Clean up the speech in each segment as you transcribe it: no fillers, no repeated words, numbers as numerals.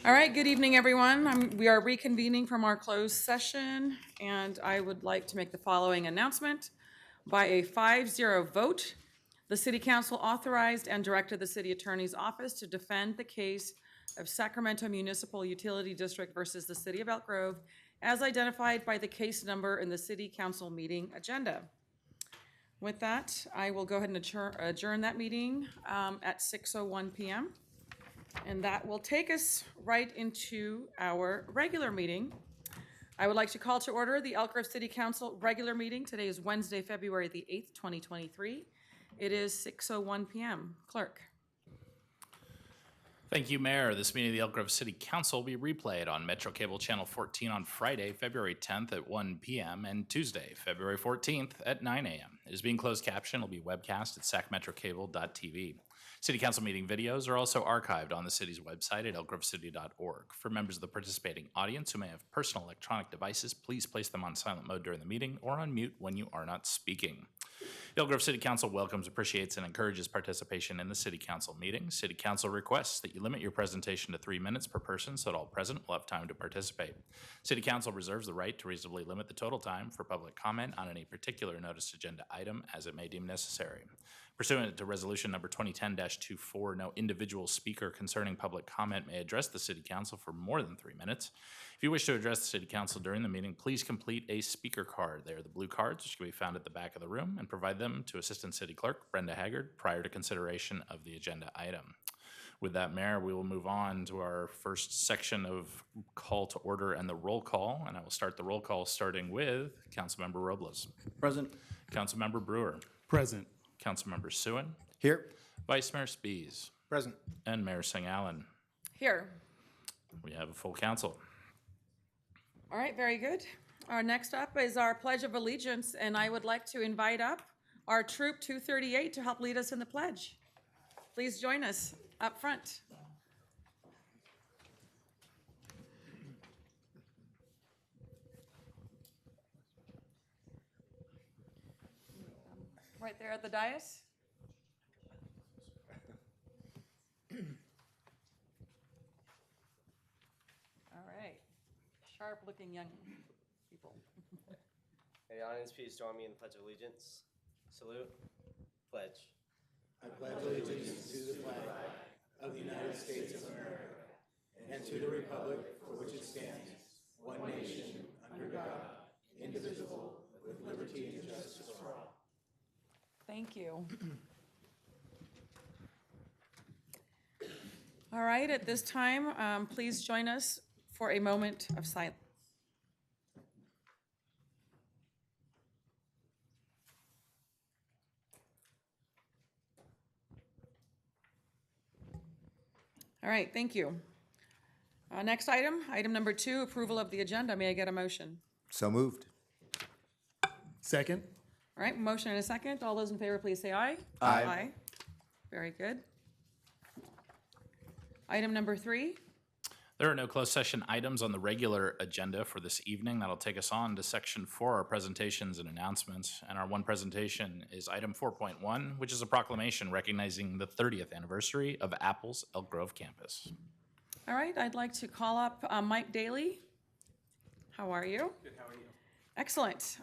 All right, good evening, everyone. We are reconvening from our closed session, and I would like to make the following announcement. By a 5-0 vote, the City Council authorized and directed the City Attorney's Office to defend the case of Sacramento Municipal Utility District versus the City of Elk Grove as identified by the case number in the City Council meeting agenda. With that, I will go ahead and adjourn that meeting at 6:01 p.m. And that will take us right into our regular meeting. I would like to call to order the Elk Grove City Council regular meeting. Today is Wednesday, February the 8th, 2023. It is 6:01 p.m. Clerk. Thank you, Mayor. This meeting of the Elk Grove City Council will be replayed on Metro Cable Channel 14 on Friday, February 10th at 1 p.m. and Tuesday, February 14th at 9 a.m. It is being closed captioned. It will be webcast at sacmetrocable.tv. City Council meeting videos are also archived on the city's website at elkgrovecity.org. For members of the participating audience who may have personal electronic devices, please place them on silent mode during the meeting or on mute when you are not speaking. The Elk Grove City Council welcomes, appreciates, and encourages participation in the City Council meeting. City Council requests that you limit your presentation to 3 minutes per person so that all present will have time to participate. City Council reserves the right to reasonably limit the total time for public comment on any particular noticed agenda item as it may deem necessary. Pursuant to Resolution Number 2010-24, no individual speaker concerning public comment may address the City Council for more than 3 minutes. If you wish to address the City Council during the meeting, please complete a speaker card. They are the blue cards, which can be found at the back of the room, and provide them to Assistant City Clerk Brenda Haggard prior to consideration of the agenda item. With that, Mayor, we will move on to our first section of call to order and the roll call, and I will start the roll call starting with Councilmember Robles. Present. Councilmember Brewer. Present. Councilmember Suen. Here. Vice Mayor Spies. Present. And Mayor Singh Allen. Here. We have a full council. All right, very good. Our next up is our Pledge of Allegiance, and I would like to invite up our Troop 238 to help lead us in the pledge. Please join us up front. Right there at the dais. All right. Sharp-looking young people. May the audience please join me in the Pledge of Allegiance. Salute. Pledge. I pledge allegiance to the flag of the United States of America and to the republic for which it stands, one nation, under God, indivisible, with liberty and justice for all. Thank you. All right, at this time, please join us for a moment of silence. All right, thank you. Next item, item number 2, approval of the agenda. May I get a motion? So moved. Second. All right, motion and a second. All those in favor, please say aye. Aye. Very good. Item number 3. There are no closed session items on the regular agenda for this evening. That'll take us on to section 4, our presentations and announcements. And our one presentation is item 4.1, which is a proclamation recognizing the 30th anniversary of Apple's Elk Grove campus. All right, I'd like to call up Mike Daly. How are you? Good, how are you? Excellent.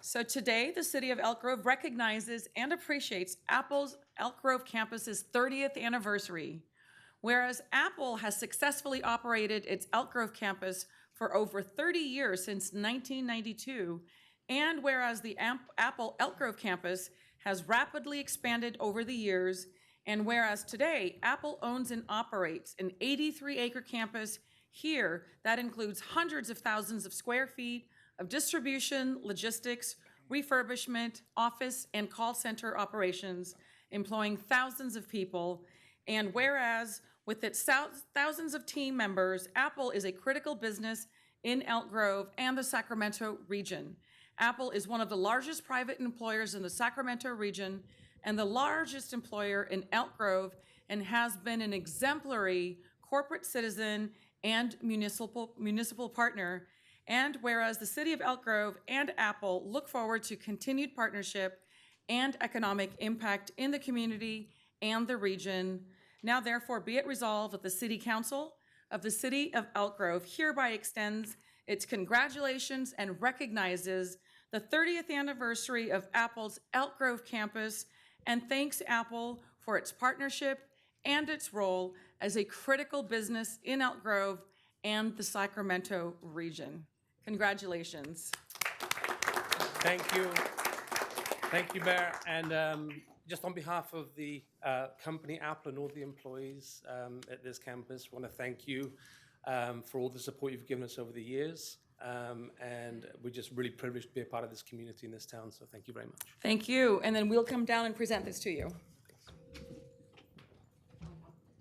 So today, the city of Elk Grove recognizes and appreciates Apple's Elk Grove campus's 30th anniversary. Whereas Apple has successfully operated its Elk Grove campus for over 30 years since 1992, and whereas the Apple Elk Grove campus has rapidly expanded over the years, and whereas today Apple owns and operates an 83-acre campus here that includes hundreds of thousands of square feet of distribution, logistics, refurbishment, office, and call center operations, employing thousands of people. And whereas with its thousands of team members, Apple is a critical business in Elk Grove and the Sacramento region. Apple is one of the largest private employers in the Sacramento region and the largest employer in Elk Grove, and has been an exemplary corporate citizen and municipal partner. And whereas the city of Elk Grove and Apple look forward to continued partnership and economic impact in the community and the region, now therefore be it resolved that the City Council of the City of Elk Grove hereby extends its congratulations and recognizes the 30th anniversary of Apple's Elk Grove campus and thanks Apple for its partnership and its role as a critical business in Elk Grove and the Sacramento region. Congratulations. Thank you. Thank you, Mayor. And just on behalf of the company, Apple, and all the employees at this campus, I want to thank you for all the support you've given us over the years. And we're just really privileged to be a part of this community in this town, so thank you very much. Thank you. And then we'll come down and present this to you. All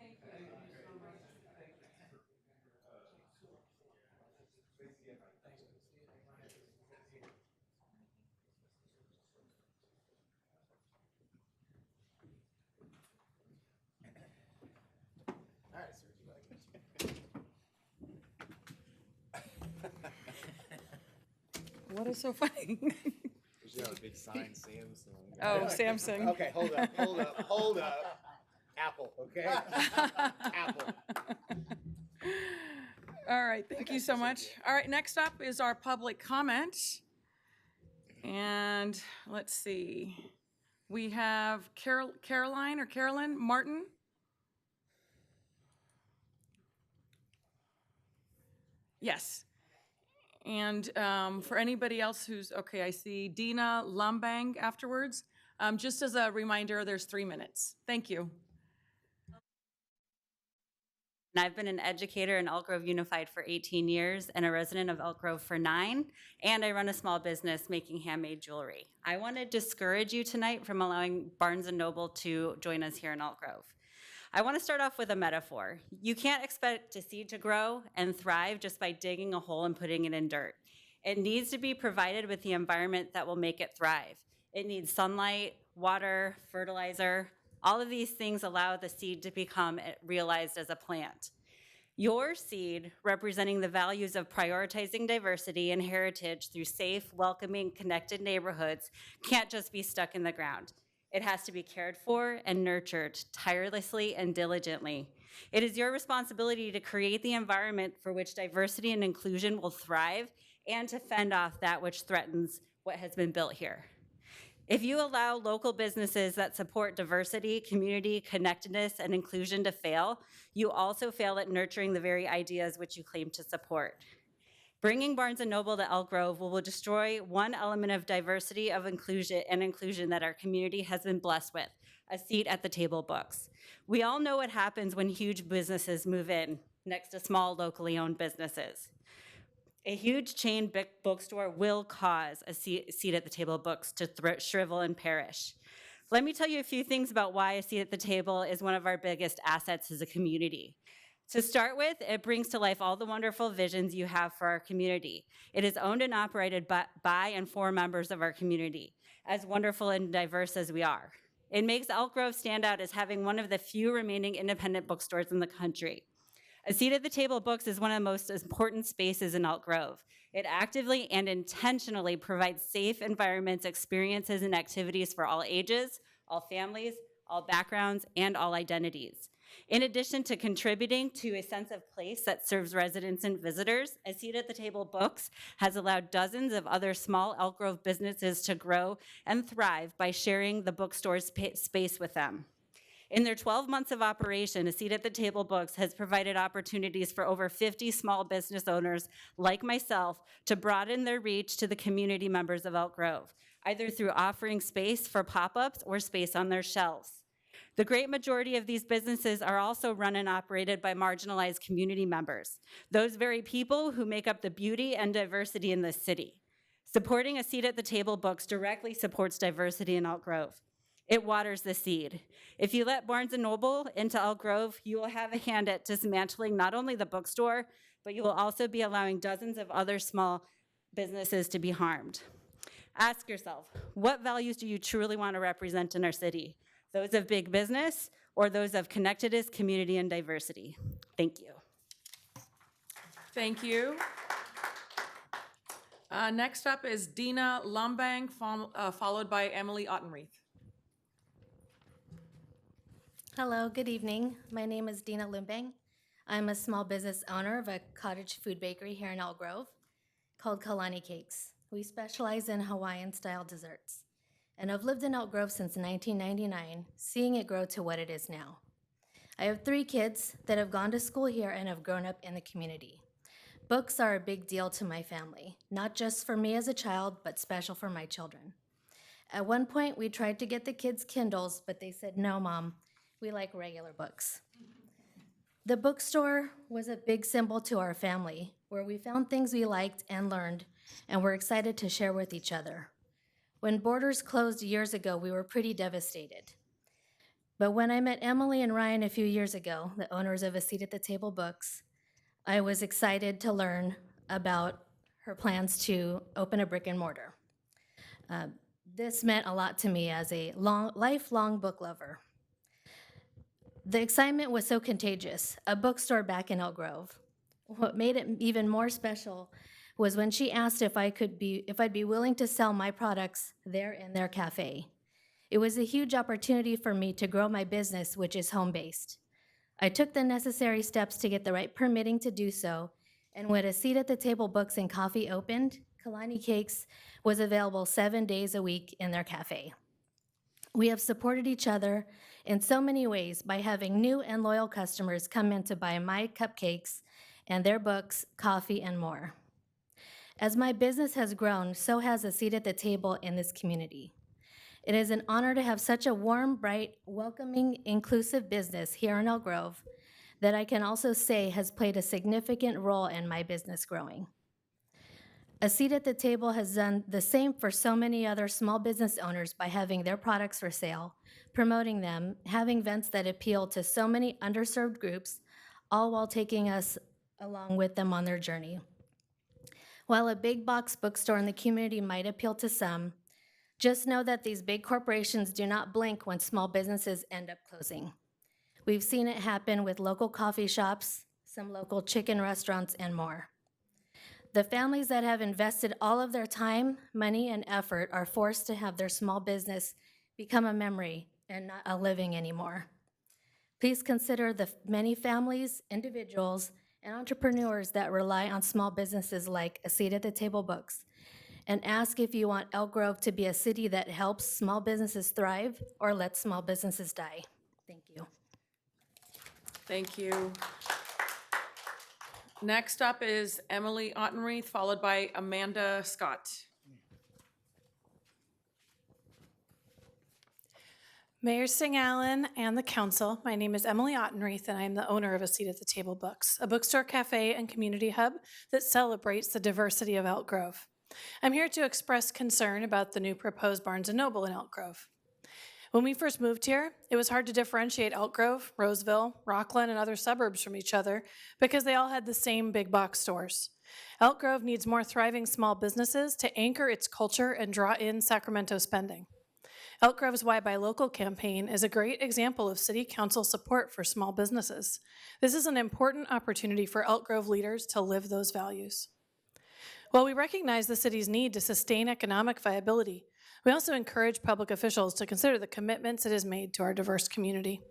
right, sir. You like What is so funny? should have a big sign, Samsung. Oh, Samsung. Okay, hold up. Apple, okay? Apple. All right, thank you so much. All right, next up is our public comment. And let's see. We have Carolyn Martin. Yes. And for anybody else who's, okay, I see Dina Lumbang afterwards. Just as a reminder, there's 3 minutes. Thank you. And I've been an educator in Elk Grove Unified for 18 years and a resident of Elk Grove for 9, and I run a small business making handmade jewelry. I want to discourage you tonight from allowing Barnes & Noble to join us here in Elk Grove. I want to start off with a metaphor. You can't expect a seed to grow and thrive just by digging a hole and putting it in dirt. It needs to be provided with the environment that will make it thrive. It needs sunlight, water, fertilizer. All of these things allow the seed to become realized as a plant. Your seed, representing the values of prioritizing diversity and heritage through safe, welcoming, connected neighborhoods, can't just be stuck in the ground. It has to be cared for and nurtured tirelessly and diligently. It is your responsibility to create the environment for which diversity and inclusion will thrive and to fend off that which threatens what has been built here. If you allow local businesses that support diversity, community, connectedness, and inclusion to fail, you also fail at nurturing the very ideas which you claim to support. Bringing Barnes & Noble to Elk Grove will destroy one element of diversity of inclusion that our community has been blessed with, a seat at the table books. We all know what happens when huge businesses move in next to small locally owned businesses. A huge chain bookstore will cause a seat at the table books to shrivel and perish. Let me tell you a few things about why a seat at the table is one of our biggest assets as a community. To start with, it brings to life all the wonderful visions you have for our community. It is owned and operated by and for members of our community, as wonderful and diverse as we are. It makes Elk Grove stand out as having one of the few remaining independent bookstores in the country. A seat at the table books is one of the most important spaces in Elk Grove. It actively and intentionally provides safe environments, experiences, and activities for all ages, all families, all backgrounds, and all identities. In addition to contributing to a sense of place that serves residents and visitors, a seat at the table books has allowed dozens of other small Elk Grove businesses to grow and thrive by sharing the bookstore's space with them. In their 12 months of operation, A Seat at the Table Books has provided opportunities for over 50 small business owners like myself to broaden their reach to the community members of Elk Grove, either through offering space for pop-ups or space on their shelves. The great majority of these businesses are also run and operated by marginalized community members, those very people who make up the beauty and diversity in this city. Supporting A Seat at the Table Books directly supports diversity in Elk Grove. It waters the seed. If you let Barnes & Noble into Elk Grove, you will have a hand at dismantling not only the bookstore, but you will also be allowing dozens of other small businesses to be harmed. Ask yourself, what values do you truly want to represent in our city? Those of big business or those of connectedness, community, and diversity? Thank you. Thank you. Next up is Dina Lumbang, followed by Emily Ottenreith. Hello, good evening. My name is Dina Lumbang. I'm a small business owner of a cottage food bakery here in Elk Grove called Kalani Cakes. We specialize in Hawaiian-style desserts. And I've lived in Elk Grove since 1999, seeing it grow to what it is now. I have 3 kids that have gone to school here and have grown up in the community. Books are a big deal to my family, not just for me as a child, but special for my children. At one point, we tried to get the kids Kindles, but they said, no, Mom, we like regular books. The bookstore was a big symbol to our family, where we found things we liked and learned, and were excited to share with each other. When Borders closed years ago, we were pretty devastated. But when I met Emily and Ryan a few years ago, the owners of A Seat at the Table Books, I was excited to learn about her plans to open a brick and mortar. This meant a lot to me as a lifelong book lover. The excitement was so contagious, a bookstore back in Elk Grove. What made it even more special was when she asked if I'd be willing to sell my products there in their cafe. It was a huge opportunity for me to grow my business, which is home-based. I took the necessary steps to get the right permitting to do so, and when A Seat at the Table Books and Coffee opened, Kalani Cakes was available 7 days a week in their cafe. We have supported each other in so many ways by having new and loyal customers come in to buy my cupcakes and their books, coffee, and more. As my business has grown, so has A Seat at the Table in this community. It is an honor to have such a warm, bright, welcoming, inclusive business here in Elk Grove that I can also say has played a significant role in my business growing. A Seat at the Table has done the same for so many other small business owners by having their products for sale, promoting them, having events that appeal to so many underserved groups, all while taking us along with them on their journey. While a big box bookstore in the community might appeal to some, just know that these big corporations do not blink when small businesses end up closing. We've seen it happen with local coffee shops, some local chicken restaurants, and more. The families that have invested all of their time, money, and effort are forced to have their small business become a memory and not a living anymore. Please consider the many families, individuals, and entrepreneurs that rely on small businesses like A Seat at the Table Books, and ask if you want Elk Grove to be a city that helps small businesses thrive or lets small businesses die. Thank you. Thank you. Next up is Emily Ottenreith, followed by Amanda Scott. Mayor Singh Allen and the council, my name is Emily Ottenreith, and I am the owner of A Seat at the Table Books, a bookstore, cafe, and community hub that celebrates the diversity of Elk Grove. I'm here to express concern about the new proposed Barnes & Noble in Elk Grove. When we first moved here, it was hard to differentiate Elk Grove, Roseville, Rockland, and other suburbs from each other because they all had the same big box stores. Elk Grove needs more thriving small businesses to anchor its culture and draw in Sacramento spending. Elk Grove's Why Buy Local campaign is a great example of City Council support for small businesses. This is an important opportunity for Elk Grove leaders to live those values. While we recognize the city's need to sustain economic viability, we also encourage public officials to consider the commitments it has made to our diverse community.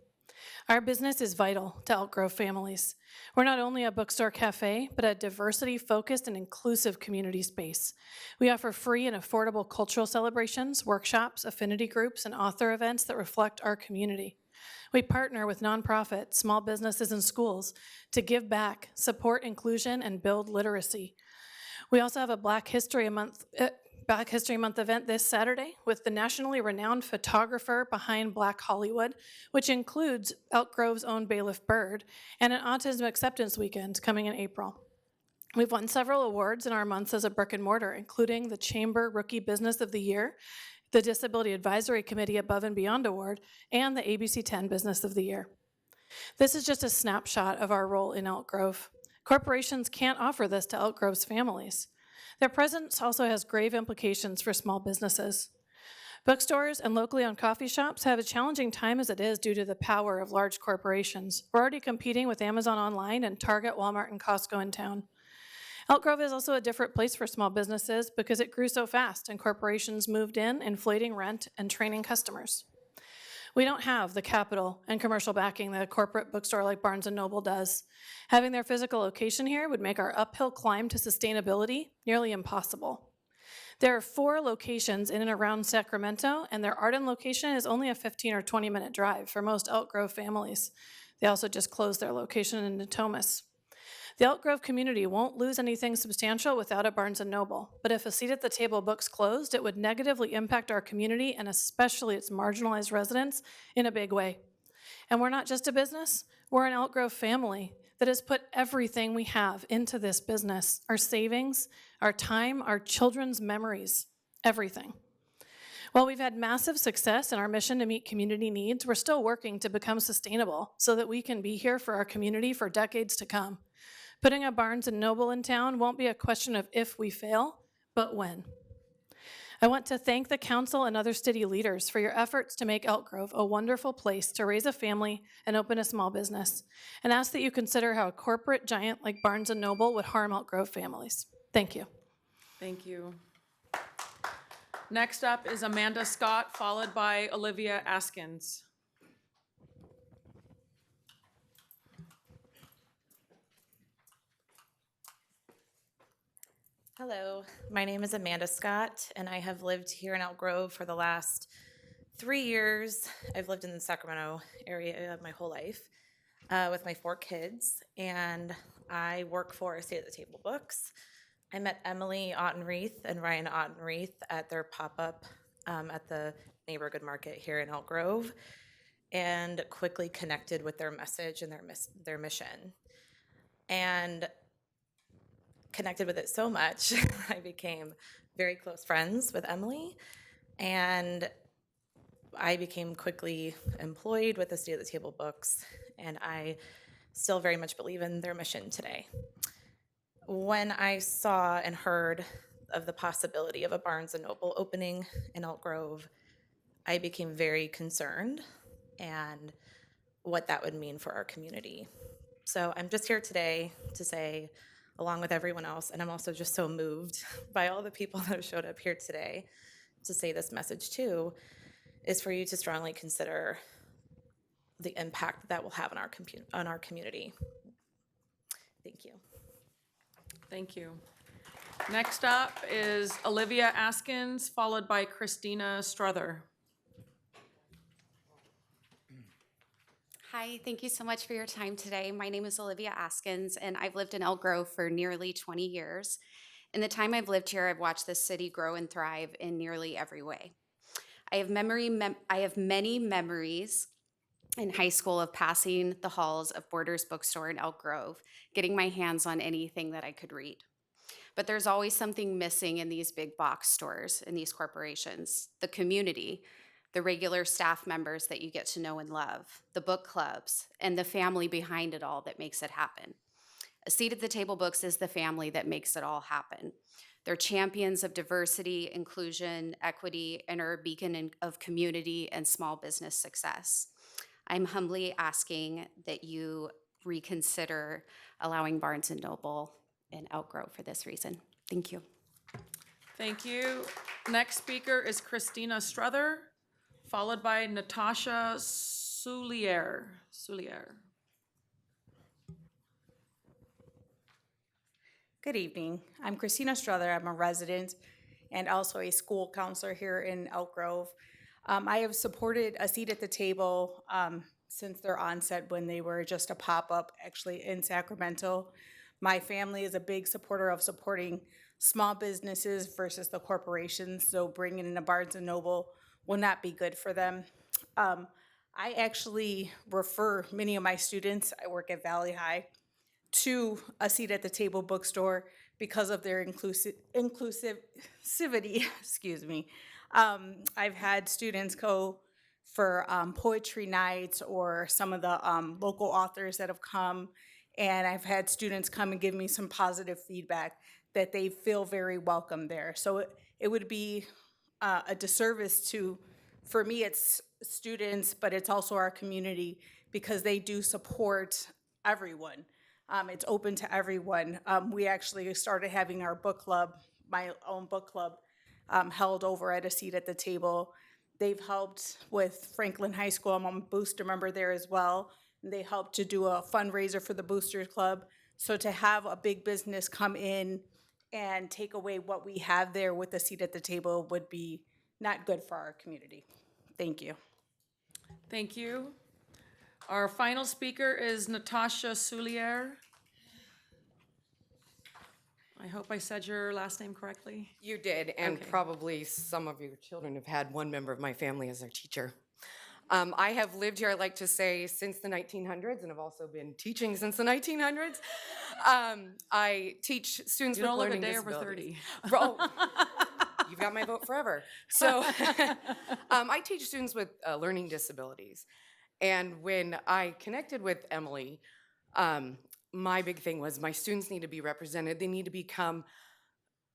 Our business is vital to Elk Grove families. We're not only a bookstore cafe, but a diversity-focused and inclusive community space. We offer free and affordable cultural celebrations, workshops, affinity groups, and author events that reflect our community. We partner with nonprofits, small businesses, and schools to give back, support inclusion, and build literacy. We also have a Black History Month Black History Month event this Saturday with the nationally renowned photographer behind Black Hollywood, which includes Elk Grove's own Bailiff Bird, and an autism acceptance weekend coming in April. We've won several awards in our months as a brick and mortar, including the Chamber Rookie Business of the Year, the Disability Advisory Committee Above and Beyond Award, and the ABC 10 Business of the Year. This is just a snapshot of our role in Elk Grove. Corporations can't offer this to Elk Grove's families. Their presence also has grave implications for small businesses. Bookstores and locally owned coffee shops have a challenging time as it is due to the power of large corporations. We're already competing with Amazon Online and Target, Walmart, and Costco in town. Elk Grove is also a different place for small businesses because it grew so fast and corporations moved in, inflating rent and training customers. We don't have the capital and commercial backing that a corporate bookstore like Barnes & Noble does. Having their physical location here would make our uphill climb to sustainability nearly impossible. There are 4 locations in and around Sacramento, and their Arden location is only a 15 or 20-minute drive for most Elk Grove families. They also just closed their location in Natomas. The Elk Grove community won't lose anything substantial without a Barnes & Noble, but if a Seat at the Table Books closed, it would negatively impact our community and especially its marginalized residents in a big way. And we're not just a business, we're an Elk Grove family that has put everything we have into this business, our savings, our time, our children's memories, everything. While we've had massive success in our mission to meet community needs, we're still working to become sustainable so that we can be here for our community for decades to come. Putting a Barnes & Noble in town won't be a question of if we fail, but when. I want to thank the council and other city leaders for your efforts to make Elk Grove a wonderful place to raise a family and open a small business, and ask that you consider how a corporate giant like Barnes & Noble would harm Elk Grove families. Thank you. Thank you. Next up is Amanda Scott, followed by Olivia Askins. Hello, my name is Amanda Scott, and I have lived here in Elk Grove for the last 3 years. I've lived in the Sacramento area my whole life with my 4 kids, and I work for Seat at the Table Books. I met Emily Ottenreith and Ryan Ottenreith at their pop-up at the Neighborhood Market here in Elk Grove, and quickly connected with their message and their mission. And connected with it so much, I became very close friends with Emily, and I became quickly employed with the Seat at the Table Books, and I still very much believe in their mission today. When I saw and heard of the possibility of a Barnes & Noble opening in Elk Grove, I became very concerned and what that would mean for our community. So I'm just here today to say, along with everyone else, and I'm also just so moved by all the people that have showed up here today to say this message too, is for you to strongly consider the impact that will have on our community. Thank you. Thank you. Next up is Olivia Askins, followed by Christina Struther. Hi, thank you so much for your time today. My name is Olivia Askins, and I've lived in Elk Grove for nearly 20 years. In the time I've lived here, I've watched this city grow and thrive in nearly every way. I have many memories in high school of passing the halls of Borders Bookstore in Elk Grove, getting my hands on anything that I could read. But there's always something missing in these big box stores, in these corporations: the community, the regular staff members that you get to know and love, the book clubs, and the family behind it all that makes it happen. A Seat at the Table Books is the family that makes it all happen. They're champions of diversity, inclusion, equity, and are a beacon of community and small business success. I'm humbly asking that you reconsider allowing Barnes & Noble in Elk Grove for this reason. Thank you. Thank you. Next speaker is Christina Struther, followed by Natasha Soulier. Good evening. I'm Christina Struther. I'm a resident and also a school counselor here in Elk Grove. I have supported A Seat at the Table since their onset when they were just a pop-up actually in Sacramento. My family is a big supporter of supporting small businesses versus the corporations, so bringing in a Barnes and Noble will not be good for them. I actually refer many of my students, I work at Valley High, to a seat at the table bookstore because of their inclusivity, excuse me. I've had students go for poetry nights or some of the local authors that have come, and I've had students come and give me some positive feedback that they feel very welcome there. So it would be a disservice to, for me, it's students, but it's also our community because they do support everyone. It's open to everyone. We actually started having our book club, my own book club, held over at a seat at the table. They've helped with Franklin High School. I'm a booster member there as well. And they helped to do a fundraiser for the Boosters Club. So to have a big business come in and take away what we have there with the seat at the table would be not good for our community. Thank you. Thank you. Our final speaker is Natasha Soulier. I hope I said your last name correctly. You did, and Okay. probably some of your children have had one member of my family as their teacher. I have lived here, I like to say, since the 1900s, and have also been teaching since the 1900s. I teach students You with don't look a learning day over disabilities. 30. Oh, you've got my vote forever. So I teach students with learning disabilities. And when I connected with Emily, my big thing was my students need to be represented. They need to become,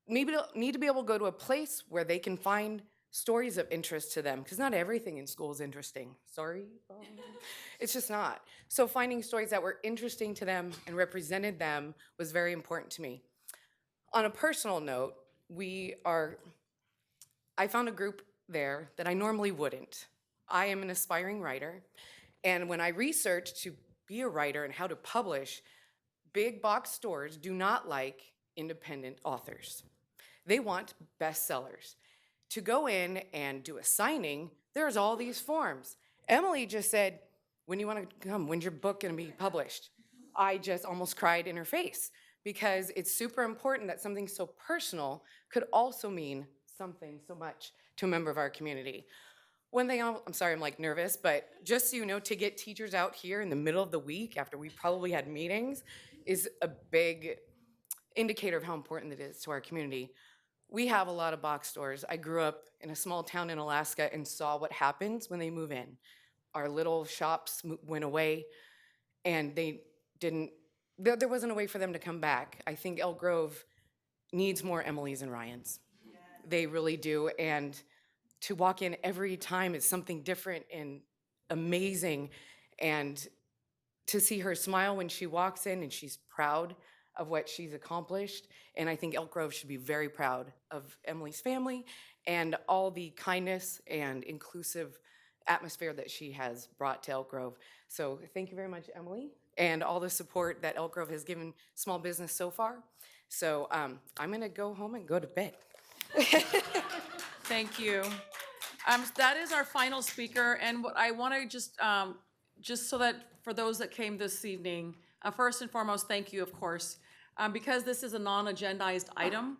need to be able to go to a place where they can find stories of interest to them, because not everything in school is interesting. Sorry. It's just not. So finding stories that were interesting to them and represented them was very important to me. On a personal note, I found a group there that I normally wouldn't. I am an aspiring writer, and when I researched to be a writer and how to publish, big box stores do not like independent authors. They want bestsellers. To go in and do a signing, there's all these forms. Emily just said, when do you want to come? When's your book going to be published? I just almost cried in her face because it's super important that something so personal could also mean something so much to a member of our community. One thing, I'm sorry, I'm like nervous, but just so you know, to get teachers out here in the middle of the week after we probably had meetings is a big indicator of how important it is to our community. We have a lot of box stores. I grew up in a small town in Alaska and saw what happens when they move in. Our little shops went away, and there wasn't a way for them to come back. I think Elk Grove needs more Emilys and Ryans. They really do, and to walk in every time is something different and amazing, and to see her smile when she walks in and she's proud of what she's accomplished. And I think Elk Grove should be very proud of Emily's family and all the kindness and inclusive atmosphere that she has brought to Elk Grove. So thank you very much, Emily, and all the support that Elk Grove has given small business so far. So I'm gonna go home and go to bed. Thank you. That is our final speaker, and what I want to just so that for those that came this evening, first and foremost, thank you, of course, because this is a non-agendized item,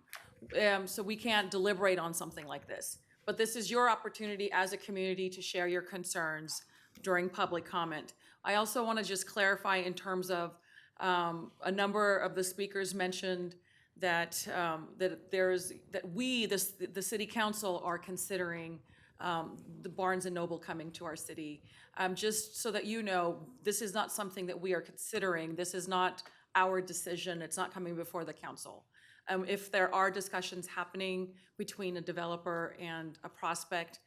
so we can't deliberate on something like this. But this is your opportunity as a community to share your concerns during public comment. I also want to just clarify in terms of a number of the speakers mentioned that we, the city council, are considering the Barnes and Noble coming to our city. Just so that you know, this is not something that we are considering. This is not our decision. It's not coming before the council. If there are discussions happening between a developer and a prospect,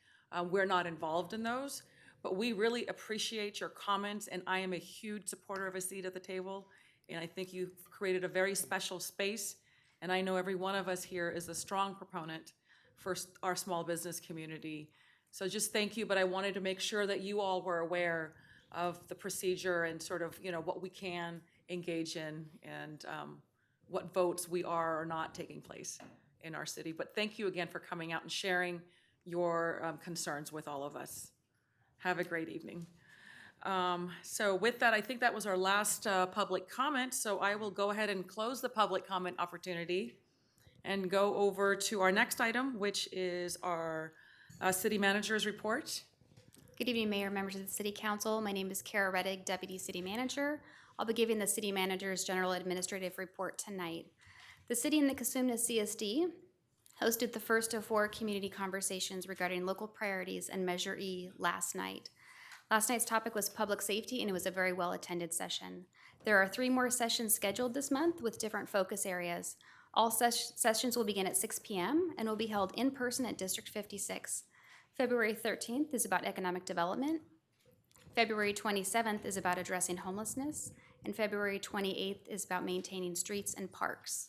we're not involved in those. But we really appreciate your comments, and I am a huge supporter of a seat at the table. And I think you've created a very special space. And I know every one of us here is a strong proponent for our small business community. So just thank you, but I wanted to make sure that you all were aware of the procedure and sort of, what we can engage in and what votes we are or not taking place in our city. But thank you again for coming out and sharing your concerns with all of us. Have a great evening. So with that, I think that was our last public comment, so I will go ahead and close the public comment opportunity. and go over to our next item, which is our city manager's report. Good evening, Mayor, members of the City Council. My name is Kara Reddick, Deputy City Manager. I'll be giving the City Manager's General Administrative Report tonight. The City and the Cosumnes CSD hosted the first of 4 community conversations regarding local priorities and Measure E last night. Last night's topic was public safety, and it was a very well-attended session. There are 3 more sessions scheduled this month with different focus areas. All sessions will begin at 6 p.m. and will be held in person at District 56. February 13th is about economic development. February 27th is about addressing homelessness. And February 28th is about maintaining streets and parks.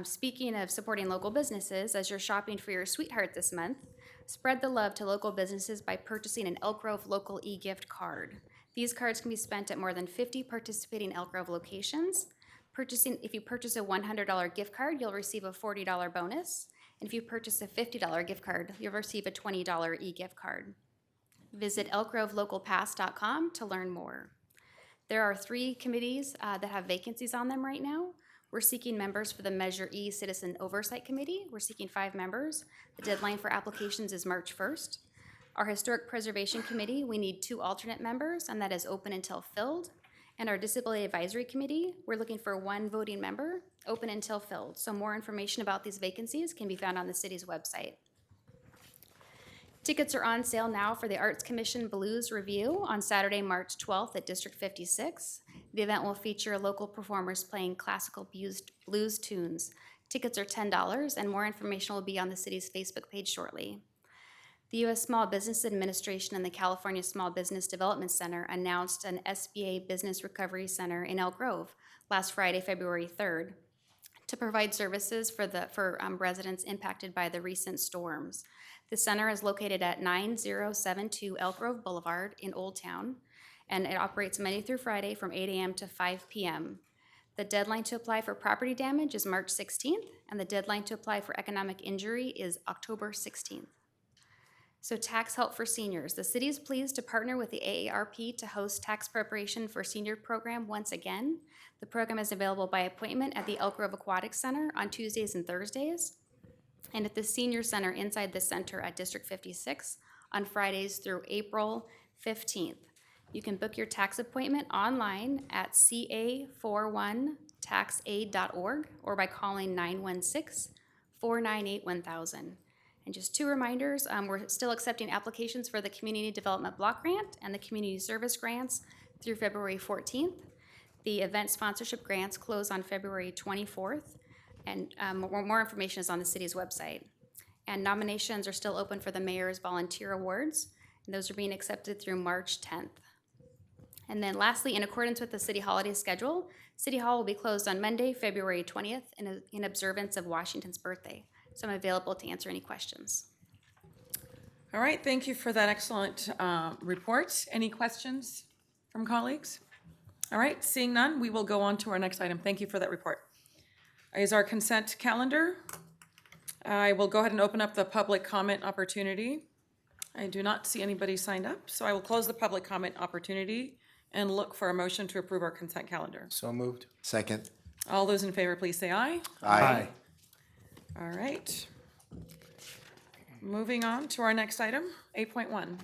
Speaking of supporting local businesses, as you're shopping for your sweetheart this month, spread the love to local businesses by purchasing an Elk Grove local e-gift card. These cards can be spent at more than 50 participating Elk Grove locations. If you purchase a $100 gift card, you'll receive a $40 bonus. And if you purchase a $50 gift card, you'll receive a $20 e-gift card. Visit elkgrovelocalpass.com to learn more. There are 3 committees that have vacancies on them right now. We're seeking members for the Measure E Citizen Oversight Committee. We're seeking 5 members. The deadline for applications is March 1st. Our Historic Preservation Committee, we need 2 alternate members, and that is open until filled. And our Disability Advisory Committee, we're looking for 1 voting member, open until filled. So more information about these vacancies can be found on the city's website. Tickets are on sale now for the Arts Commission Blues Review on Saturday, March 12th at District 56. The event will feature local performers playing classical blues tunes. Tickets are $10, and more information will be on the city's Facebook page shortly. The U.S. Small Business Administration and the California Small Business Development Center announced an SBA Business Recovery Center in Elk Grove last Friday, February 3rd, to provide services for residents impacted by the recent storms. The center is located at 9072 Elk Grove Boulevard in Old Town, and it operates Monday through Friday from 8 a.m. to 5 p.m. The deadline to apply for property damage is March 16th, and the deadline to apply for economic injury is October 16th. So tax help for seniors. The city is pleased to partner with the AARP to host Tax Preparation for Senior program once again. The program is available by appointment at the Elk Grove Aquatic Center on Tuesdays and Thursdays, and at the Senior Center inside the center at District 56 on Fridays through April 15th. You can book your tax appointment online at ca41taxaid.org or by calling 916-498-1000. And just 2 reminders, we're still accepting applications for the Community Development Block Grant and the Community Service Grants through February 14th. The event sponsorship grants close on February 24th, and more information is on the city's website. And nominations are still open for the Mayor's Volunteer Awards, and those are being accepted through March 10th. And then lastly, in accordance with the city holiday schedule, City Hall will be closed on Monday, February 20th in observance of Washington's birthday. So I'm available to answer any questions. All right, thank you for that excellent report. Any questions from colleagues? All right, seeing none, we will go on to our next item. Thank you for that report. Is our consent calendar. I will go ahead and open up the public comment opportunity. I do not see anybody signed up, so I will close the public comment opportunity and look for a motion to approve our consent calendar. So moved. Second. All those in favor, please say aye. Aye. All right. Moving on to our next item, 8.1.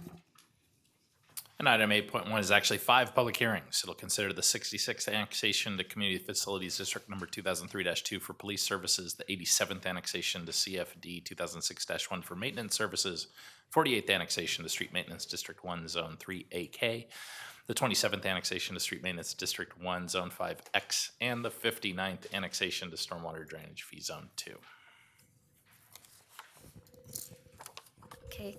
And item 8.1 is actually 5 public hearings. It'll consider the 66th annexation to Community Facilities District Number 2003-2 for police services, the 87th annexation to CFD 2006-1 for maintenance services, 48th annexation to Street Maintenance District 1 Zone 3AK, the 27th annexation to Street Maintenance District 1 Zone 5X, and the 59th annexation to Stormwater Drainage Fee Zone 2. Okay,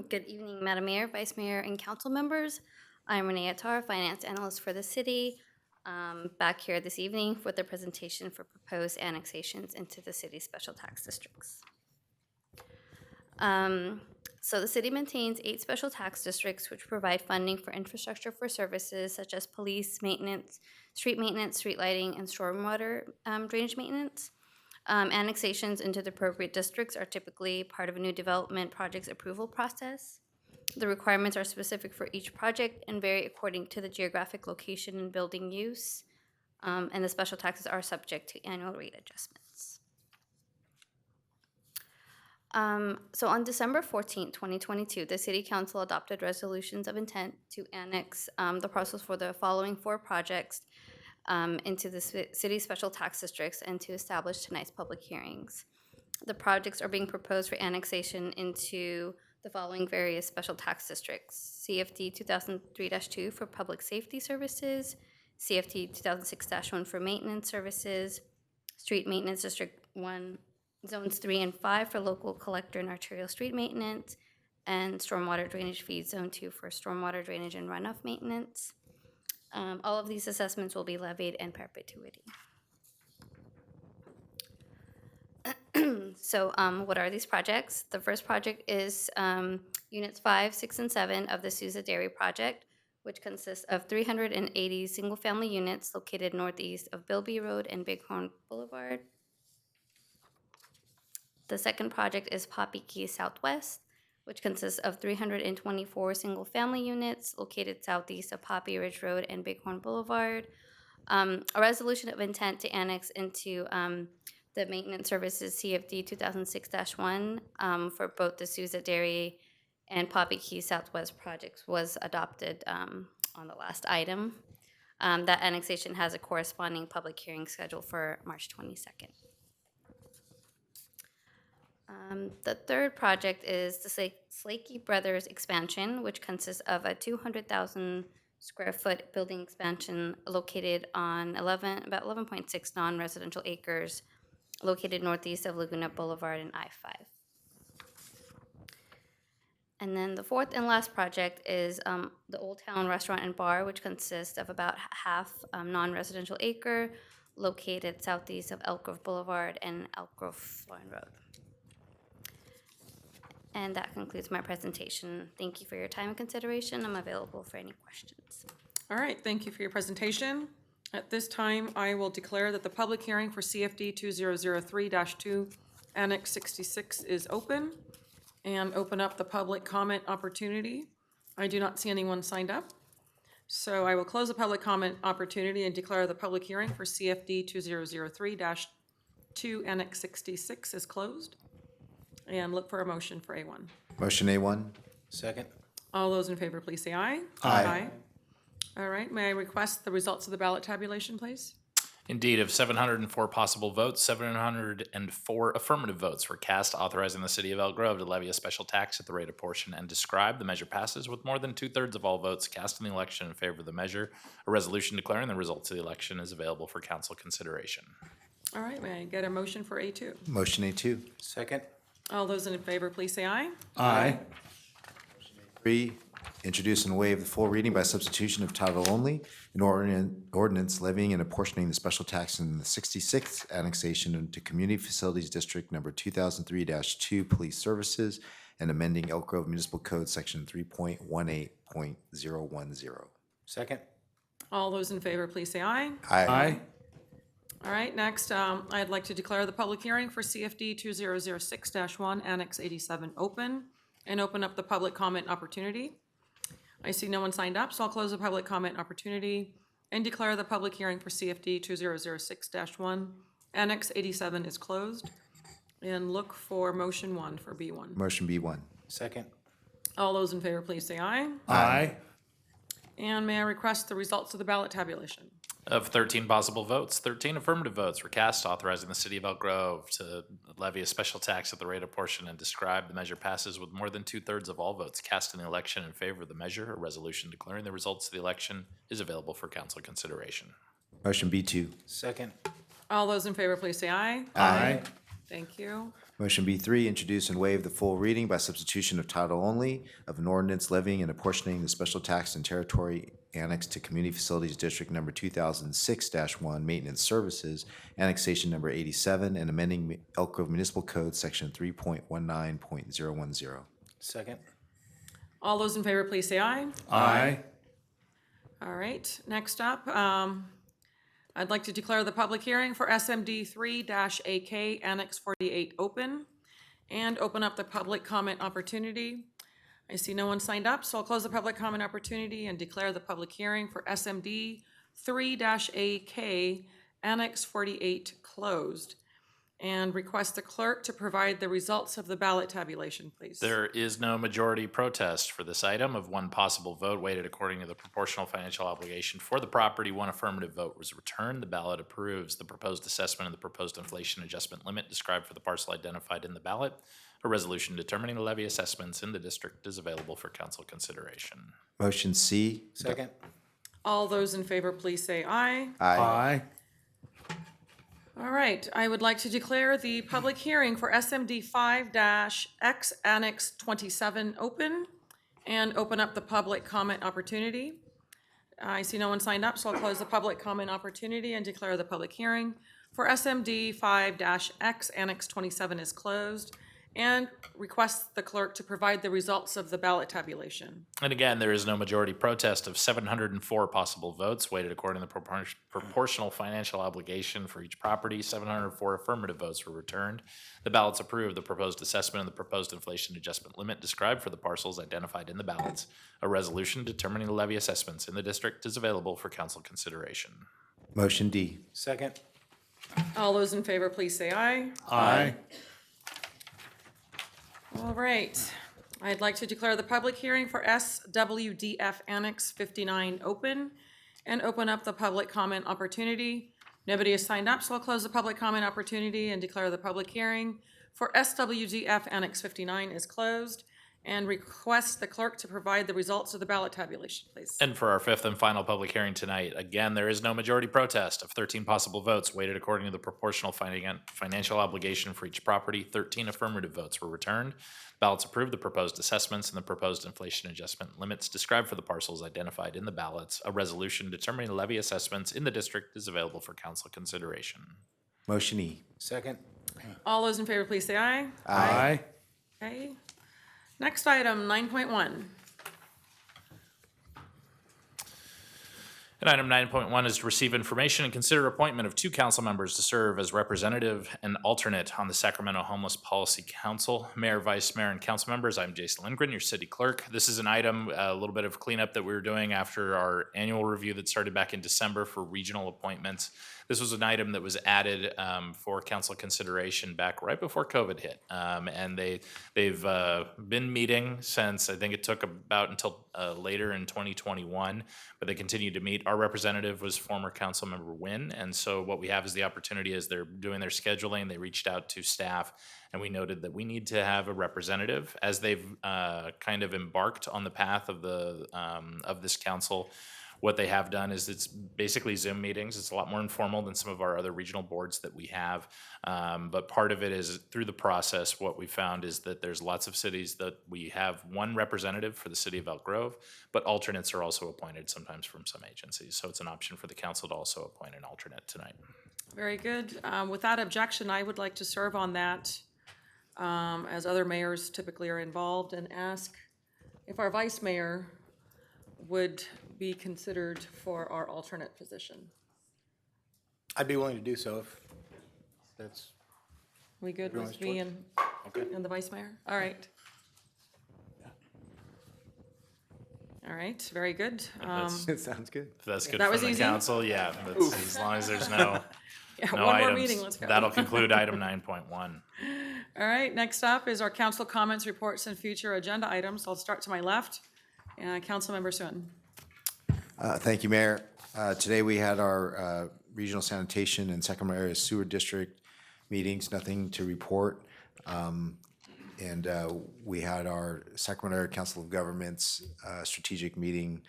good evening, Madam Mayor, Vice Mayor, and council members. I'm Renee Attar, Finance Analyst for the city, back here this evening with the presentation for proposed annexations into the city's special tax districts. So the city maintains 8 special tax districts which provide funding for infrastructure for services such as police maintenance, street lighting, and stormwater drainage maintenance. Annexations into the appropriate districts are typically part of a new development project's approval process. The requirements are specific for each project and vary according to the geographic location and building use, and the special taxes are subject to annual rate adjustments. So on December 14th, 2022, the City Council adopted resolutions of intent to annex the parcels for the following 4 projects into the city special tax districts and to establish tonight's public hearings. The projects are being proposed for annexation into the following various special tax districts: CFD 2003-2 for public safety services, CFD 2006-1 for maintenance services, Street Maintenance District 1, Zones 3 and 5 for local collector and arterial street maintenance, and Stormwater Drainage Fees Zone 2 for stormwater drainage and runoff maintenance. All of these assessments will be levied in perpetuity. So what are these projects? The first project is Units 5, 6, and 7 of the Souza Dairy Project, which consists of 380 single-family units located northeast of Bilby Road and Bighorn Boulevard. The second project is Poppy Key Southwest, which consists of 324 single-family units located southeast of Poppy Ridge Road and Bighorn Boulevard. A resolution of intent to annex into the maintenance services CFD 2006-1 for both the Souza Dairy and Poppy Key Southwest projects was adopted on the last item. That annexation has a corresponding public hearing scheduled for March 22nd. The third project is the Slakey Brothers expansion, which consists of a 200,000 square foot building expansion located on about 11.6 non-residential acres located northeast of Laguna Boulevard and I-5. And then the fourth and last project is the Old Town Restaurant and Bar, which consists of about half non-residential acre located southeast of Elk Grove Boulevard and Elk Grove Florin Road. And that concludes my presentation. Thank you for your time and consideration. I'm available for any questions. All right, thank you for your presentation. At this time, I will declare that the public hearing for CFD 2003-2 Annex 66 is open, and open up the public comment opportunity. I do not see anyone signed up, so I will close the public comment opportunity and declare the public hearing for CFD 2003-2 Annex 66 is closed, and look for a motion for A1. Motion A1. Second. All those in favor, please say aye. Aye. All right, may I request the results of the ballot tabulation, please? Indeed, of 704 possible votes, 704 affirmative votes were cast, authorizing the city of Elk Grove to levy a special tax at the rate of portion and described. The measure passes with more than 2/3 of all votes cast in the election in favor of the measure. A resolution declaring the results of the election is available for council consideration. All right, may I get a motion for A2? Motion A2. Second. All those in favor, please say aye. Aye. 3, introduce and waive the full reading by substitution of title only, an ordinance levying and apportioning the special tax in the 66th annexation into Community Facilities District Number 2003-2 Police Services and amending Elk Grove Municipal Code Section 3.18.010. Second. All those in favor, please say aye. Aye. All right, next, I'd like to declare the public hearing for CFD 2006-1 Annex 87 open and open up the public comment opportunity. I see no one signed up, so I'll close the public comment opportunity and declare the public hearing for CFD 2006-1 Annex 87 is closed, and look for motion 1 for B1. Motion B1. Second. All those in favor, please say aye. Aye. And may I request the results of the ballot tabulation? Of 13 possible votes, 13 affirmative votes were cast, authorizing the city of Elk Grove to levy a special tax at the rate of portion and described. The measure passes with more than 2/3 of all votes cast in the election in favor of the measure. A resolution declaring the results of the election is available for council consideration. Motion B2. Second. All those in favor, please say aye. Aye. Thank you. Motion B3, introduce and waive the full reading by substitution of title only of an ordinance levying and apportioning the special tax and territory annexed to Community Facilities District Number 2006-1 Maintenance Services, annexation number 87, and amending Elk Grove Municipal Code Section 3.19.010. Second. All those in favor, please say aye. Aye. All right, next up, I'd like to declare the public hearing for SMD 3-AK Annex 48 open and open up the public comment opportunity. I see no one signed up, so I'll close the public comment opportunity and declare the public hearing for SMD 3-AK Annex 48 closed. and request the clerk to provide the results of the ballot tabulation, please. There is no majority protest for this item. Of one possible vote weighted according to the proportional financial obligation for the property, one affirmative vote was returned. The ballot approves the proposed assessment and the proposed inflation adjustment limit described for the parcel identified in the ballot. A resolution determining the levy assessments in the district is available for council consideration. Motion C. Second. All those in favor, please say aye. Aye. All right, I would like to declare the public hearing for SMD 5-X Annex 27 open and open up the public comment opportunity. I see no one signed up, so I'll close the public comment opportunity and declare the public hearing for SMD 5-X Annex 27 is closed, and request the clerk to provide the results of the ballot tabulation. And again, there is no majority protest. Of 704 possible votes weighted according to the proportional financial obligation for each property, 704 affirmative votes were returned. The ballots approved the proposed assessment and the proposed inflation adjustment limit described for the parcels identified in the ballots. A resolution determining the levy assessments in the district is available for council consideration. Motion D. Second. All those in favor, please say aye. Aye. All right, I'd like to declare the public hearing for SWDF Annex 59 open and open up the public comment opportunity. Nobody has signed up, so I'll close the public comment opportunity and declare the public hearing for SWDF Annex 59 is closed, and request the clerk to provide the results of the ballot tabulation, please. And for our fifth and final public hearing tonight, again, there is no majority protest. Of 13 possible votes weighted according to the proportional financial obligation for each property, 13 affirmative votes were returned. Ballots approved the proposed assessments and the proposed inflation adjustment limits described for the parcels identified in the ballots. A resolution determining the levy assessments in the district is available for council consideration. Motion E. Second. All those in favor, please say aye. Aye. Okay. Next item, 9.1. And item 9.1 is to receive information and consider appointment of 2 council members to serve as representative and alternate on the Sacramento Homeless Policy Council. Mayor, Vice Mayor, and council members, I'm Jason Lindgren, your city clerk. This is an item, a little bit of cleanup that we were doing after our annual review that started back in December for regional appointments. This was an item that was added for council consideration back right before COVID hit. And they've been meeting since, I think it took about until later in 2021, but they continued to meet. Our representative was former council member Wynn, and so what we have is the opportunity as they're doing their scheduling, they reached out to staff, and we noted that we need to have a representative as they've kind of embarked on the path of this council. What they have done is it's basically Zoom meetings. It's a lot more informal than some of our other regional boards that we have. But part of it is through the process, what we found is that there's lots of cities that we have one representative for the city of Elk Grove, but alternates are also appointed sometimes from some agencies. So it's an option for the council to also appoint an alternate tonight. Very good. Without objection, I would like to serve on that, as other mayors typically are involved, and ask if our vice mayor would be considered for our alternate position. I'd be willing to do so if that's. We good Everyone's with me choice. and the vice mayor? All right. All right, very good. It sounds good. If that's good That for was the easy? council, yeah, that's, as long as there's no, Yeah, no one more items. meeting, let's go. That'll conclude item 9.1. All right, next up is our council comments, reports, and future agenda items. I'll start to my left. Councilmember Suen. Thank you, Mayor. Today we had our Regional Sanitation and Sacramento Area Sewer District meetings, nothing to report. And we had our Sacramento Area Council of Governments strategic meeting,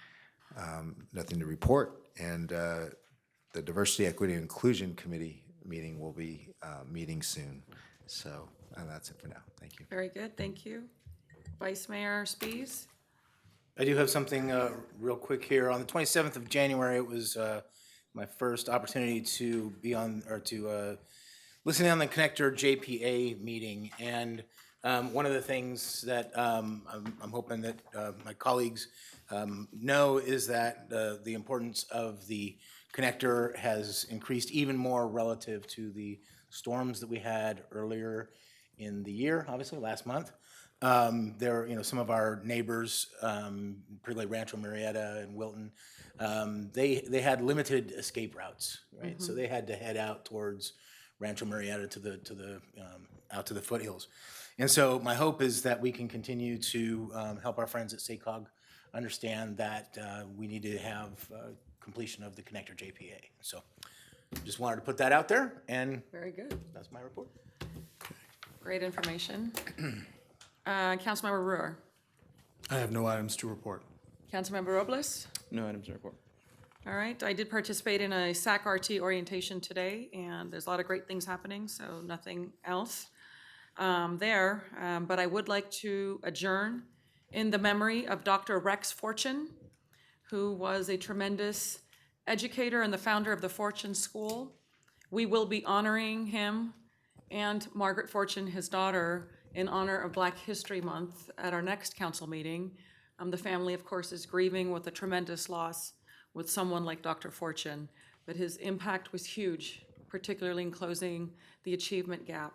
nothing to report. And the Diversity, Equity, and Inclusion Committee meeting will be meeting soon. So that's it for now. Thank you. Very good, thank you. Vice Mayor Spies. I do have something real quick here. On the 27th of January, it was my first opportunity to be on, or to listen in on the Connector JPA meeting. And one of the things that I'm hoping that my colleagues know is that the importance of the Connector has increased even more relative to the storms that we had earlier in the year, obviously last month. There, some of our neighbors, particularly Rancho Murrieta and Wilton, they had limited escape routes, right? So they had to head out towards Rancho Murrieta out to the foothills. And so my hope is that we can continue to help our friends at SACOG understand that we need to have completion of the connector JPA. So just wanted to put that out there, and Very good. that's my report. Great information. Councilmember Brewer. I have no items to report. Councilmember Robles. No items to report. All right, I did participate in a SAC-RT orientation today, and there's a lot of great things happening, so nothing else there. But I would like to adjourn in the memory of Dr. Rex Fortune, who was a tremendous educator and the founder of the Fortune School. We will be honoring him and Margaret Fortune, his daughter, in honor of Black History Month at our next council meeting. The family, of course, is grieving with a tremendous loss with someone like Dr. Fortune, but his impact was huge, particularly in closing the achievement gap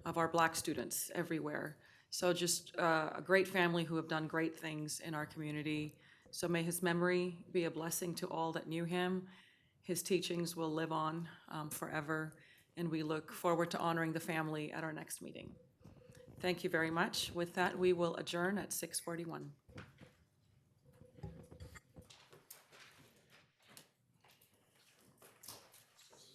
of our Black students everywhere. So just a great family who have done great things in our community. So may his memory be a blessing to all that knew him. His teachings will live on forever, and we look forward to honoring the family at our next meeting. Thank you very much. With that, we will adjourn at 6:41.